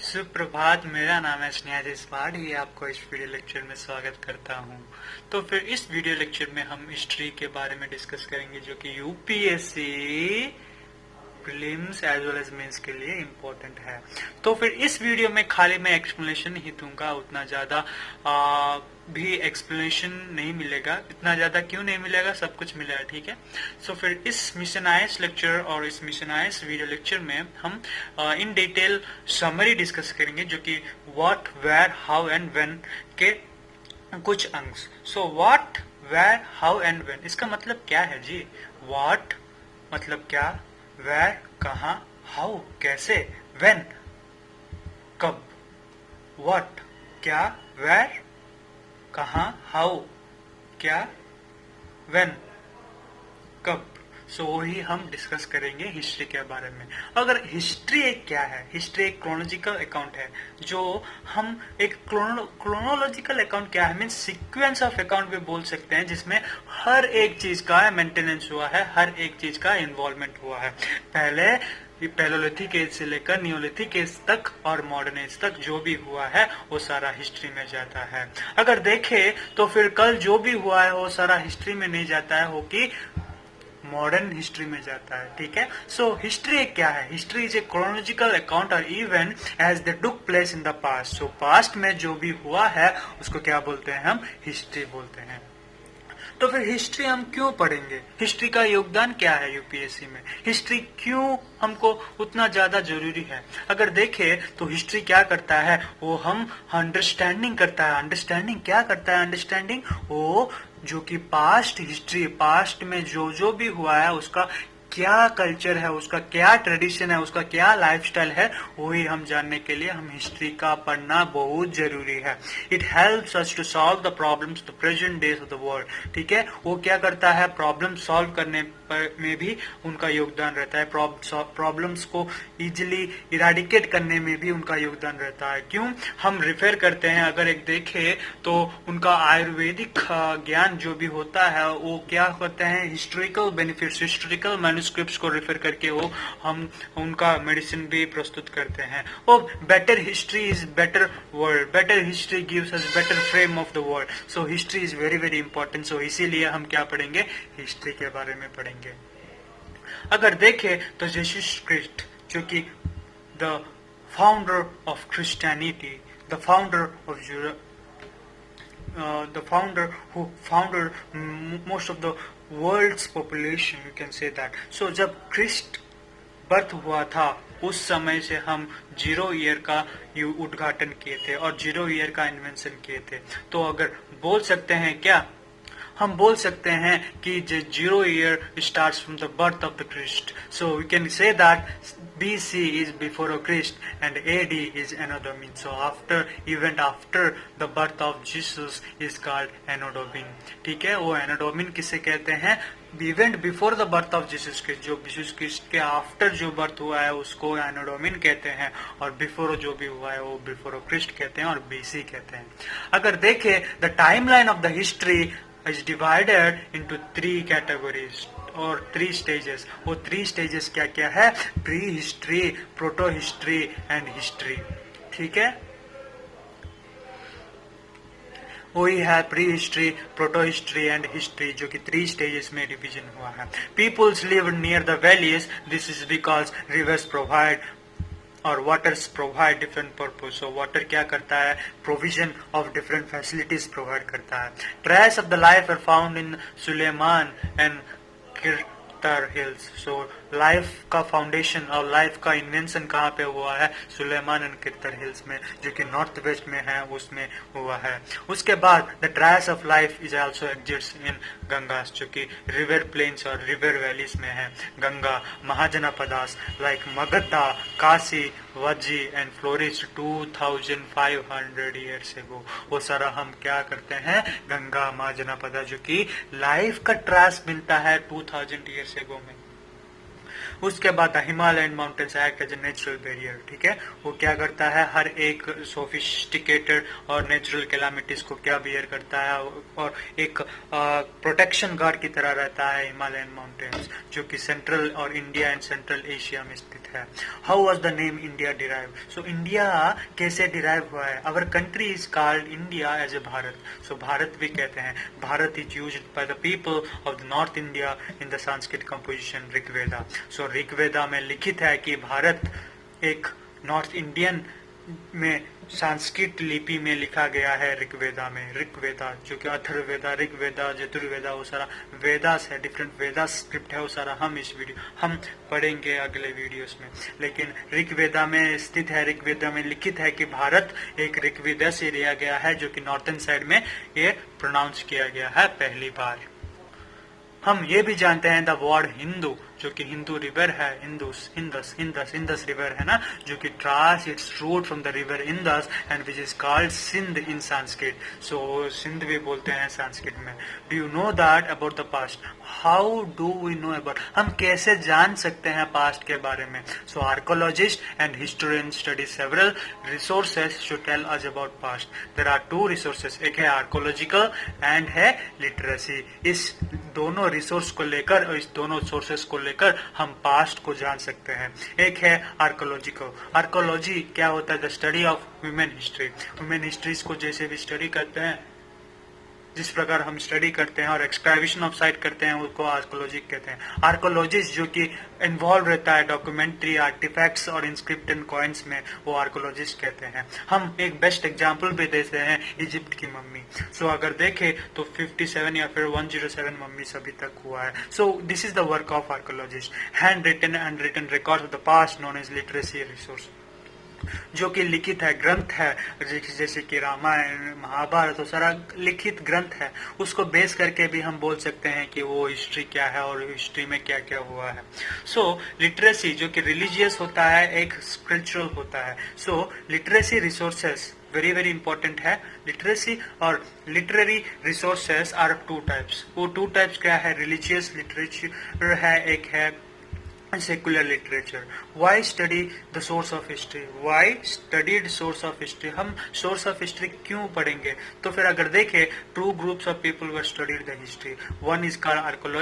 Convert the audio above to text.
सुप्रभात। मेरा नाम है स्नेहा जसवाड़ी। आपको इस वीडियो लेक्चर में स्वागत करता हूं। तो फिर इस वीडियो लेक्चर में हम हिस्ट्री के बारे में डिस्कस करेंगे, जो कि UPSC prelims as well as mains के लिए इम्पोर्टेंट है। तो फिर इस वीडियो में खाली मैं एक्सप्लेनेशन ही दूंगा, उतना ज्यादा भी एक्सप्लेनेशन नहीं मिलेगा। इतना ज्यादा क्यों नहीं मिलेगा, सब कुछ मिलेगा, ठीक है। सो फिर इस मिशन आईएस लेक्चर और इस मिशन आईएस वीडियो लेक्चर में हम इन डिटेल समरी डिस्कस करेंगे, जो कि what, where, how and when के कुछ अंश। So what, where, how and when, इसका मतलब क्या है जी? व्हाट मतलब क्या, वेयर कहाँ, हाउ कैसे, व्हेन कब। व्हाट क्या, वेयर कहाँ, हाउ क्या, व्हेन कब। सो वही हम डिस्कस करेंगे हिस्ट्री के बारे में। अगर हिस्ट्री एक क्या है, हिस्ट्री एक क्रोनोलॉजिकल अकाउंट है, जो हम एक क्रोनोलॉजिकल अकाउंट क्या है, मीन्स सीक्वेंस ऑफ अकाउंट भी बोल सकते हैं, जिसमें हर एक चीज का मेंटेनेंस हुआ है, हर एक चीज का इन्वॉल्वमेंट हुआ है। पहले पैलोलिथिक एज से लेकर नियोलिथिक एज तक और मॉडर्न एज तक जो भी हुआ है वो सारा हिस्ट्री में जाता है। अगर देखें तो फिर कल जो भी हुआ है वो सारा हिस्ट्री में नहीं जाता है, वो कि मॉडर्न हिस्ट्री में जाता है, ठीक है। सो हिस्ट्री क्या है? History is a chronological account और event as they took place in the past. So past में जो भी हुआ है उसको क्या बोलते हैं? हम हिस्ट्री बोलते हैं। तो फिर हिस्ट्री हम क्यों पढ़ेंगे? हिस्ट्री का योगदान क्या है यूपीएससी में? हिस्ट्री क्यों हमको उतना ज्यादा जरूरी है? अगर देखें तो हिस्ट्री क्या करता है, वो हम अंडरस्टैंडिंग करता है। अंडरस्टैंडिंग क्या करता है? अंडरस्टैंडिंग वो जो कि पास्ट हिस्ट्री, पास्ट में जो जो भी हुआ है उसका क्या कल्चर है, उसका क्या ट्रेडिशन है, उसका क्या लाइफस्टाइल है, वही हम जानने के लिए हम हिस्ट्री का पढ़ना बहुत जरूरी है। It helps us to solve the problems the present days of the world, ठीक है। वो क्या करता है? प्रॉब्लम सॉल्व करने में भी उनका योगदान रहता है। प्रॉब्लम्स को इजिली इराडिकेट करने में भी उनका योगदान रहता है। क्यों हम रिफर करते हैं? अगर एक देखें तो उनका आयुर्वेदिक ज्ञान जो भी होता है वो क्या करते हैं? हिस्टोरिकल बेनिफिट्स, हिस्टोरिकल मैन्युस्क्रिप्ट्स को रेफर करके वो हम उनका मेडिसिन भी प्रस्तुत करते हैं। वो better history is better world, better history gives us better frame of the world. So history is very very important. So इसीलिए हम क्या पढ़ेंगे? हिस्ट्री के बारे में पढ़ेंगे। अगर देखें तो जीसस क्राइस्ट, जो कि the founder of Christianity, the founder of the founder who founded most of the world's population, you can say that. So जब क्रिस्ट बर्थ हुआ था उस समय से हम 0 ईयर का उद्घाटन किए थे और 0 ईयर का इन्वेंशन किए थे। तो अगर बोल सकते हैं क्या? हम बोल सकते हैं कि 0 year starts from the birth of the Christ. So we can say that BC is before Christ and AD is Anno Domini. So event after the birth of Jesus is called Anno Domini. ठीक है, वो Anno Domini किसे कहते हैं? Event before the birth of Jesus Christ, जो Jesus Christ के after जो birth हुआ है उसको एनो डोमिन कहते हैं, और बिफोर जो भी हुआ है वो बिफोर क्रिस्ट कहते हैं और BC कहते हैं। अगर देखें the timeline of the history is divided into 3 categories और 3 स्टेजेस। वो 3 स्टेजेस क्या क्या है? Prehistory, protohistory and history, ठीक है। वही है prehistory, protohistory and history, जो कि 3 स्टेजेस में डिवीजन हुआ है। Peoples live near the valleys, this is because rivers provide और waters provide different purpose. So water क्या करता है? Provision of different facilities provide करता है। Trace of the life are found in Sulaiman and Kirthar hills. So life का foundation और life का invention कहाँ पे हुआ है? सुलेमान एंड किरतर हिल्स में, जो कि नॉर्थ वेस्ट में है, उसमें हुआ है। उसके बाद the traces of life is also exist in Ganga, जो कि रिवर प्लेन्स और रिवर वैलीज में है। Ganga Mahajanapadas like Magadha, Kashi, Vajji and flourish 2500 years ago. वो सारा हम क्या करते हैं? गंगा महाजनपदा, जो कि लाइफ का ट्रायस मिलता है 2000 ईयर्स एगो में। उसके बाद Himalayan mountains act as a natural barrier, ठीक है। वो क्या करता है, हर एक सोफिस्टिकेटेड और नेचुरल कैलामिटीज को क्या बियर करता है और एक प्रोटेक्शन गार्ड की तरह रहता है हिमालयन माउंटेन्स, जो कि सेंट्रल और इंडिया एंड सेंट्रल एशिया में स्थित है। How was the name India derive? So India कैसे डिराइव हुआ है? Our country is called India as a Bharat, so Bharat भी कहते हैं। Bharat is used by the people of the north India in the Sanskrit composition Rigveda. So Rigveda में लिखित है कि भारत एक नॉर्थ इंडियन में संस्कृत लिपि में लिखा गया है ऋग्वेदा में। ऋग्वेदा जो कि अथर्ववेदा, ऋग्वेदा, यजुर्वेदा, वो सारा वेदास है, डिफरेंट वेदा स्क्रिप्ट है, वो सारा हम पढ़ेंगे अगले वीडियोस में। लेकिन ऋग्वेदा में स्थित है, ऋग्वेदा में लिखित है कि भारत एक ऋग्वेदा से लिया गया है, जो कि नॉर्थन साइड में ये प्रोनाउंस किया गया है पहली बार। हम ये भी जानते हैं द वर्ड हिंदू, जो कि हिंदू रिवर है, इंदस रिवर है ना, जो कि traces its root from the river Indus and which is called Sindh in Sanskrit. So Sindh भी बोलते हैं संस्कृत में। Do you know that about the past? How do we know about? हम कैसे जान सकते हैं पास्ट के बारे में? So archaeologist and historian study several resources to tell us about past. There are to resources, एक है आर्कोलॉजिकल एंड है लिटरेसी। इस दोनों रिसोर्स को लेकर और इस दोनों सोर्सेस को लेकर हम पास्ट को जान सकते हैं। एक है आर्कोलॉजिकल। आर्कोलॉजी क्या होता है? The study of human history. Human histories को जैसे भी स्टडी करते हैं, जिस प्रकार हम स्टडी करते हैं और एक्सकैवेशन ऑफ साइट करते हैं, उसको आर्कोलॉजी कहते हैं। आर्कोलॉजिस्ट जो कि इन्वॉल्व रहता है डॉक्यूमेंट्री, आर्टिफैक्ट्स और इंस्क्रिप्ट एंड कॉइन्स में, वो आर्कोलॉजिस्ट कहते हैं। हम एक बेस्ट एग्जांपल भी देते हैं इजिप्ट की मम्मी। सो अगर देखें तो 57 या फिर 107 मम्मीज अभी तक हुआ है। So this is the work of archaeologist. Hand written and written record of the past known as literacy resource, जो कि लिखित है, ग्रंथ है, जैसे कि रामायण, महाभारत, तो सारा लिखित ग्रंथ है। उसको बेस करके भी हम बोल सकते हैं कि वो हिस्ट्री क्या है और हिस्ट्री में क्या क्या हुआ है। सो लिटरेसी जो कि रिलीजियस होता है, एक स्पिरिचुअल होता है। So literacy resources very very important है। लिटरेसी और literary resources are two types. वो टू टाइप्स क्या है? रिलीजियस लिटरेचर है, एक है secular literature. Why study the source of history? Why study the source of history? हम source of history क्यों पढ़ेंगे? तो फिर अगर देखें, two groups of people were studied the history. One is called archaeology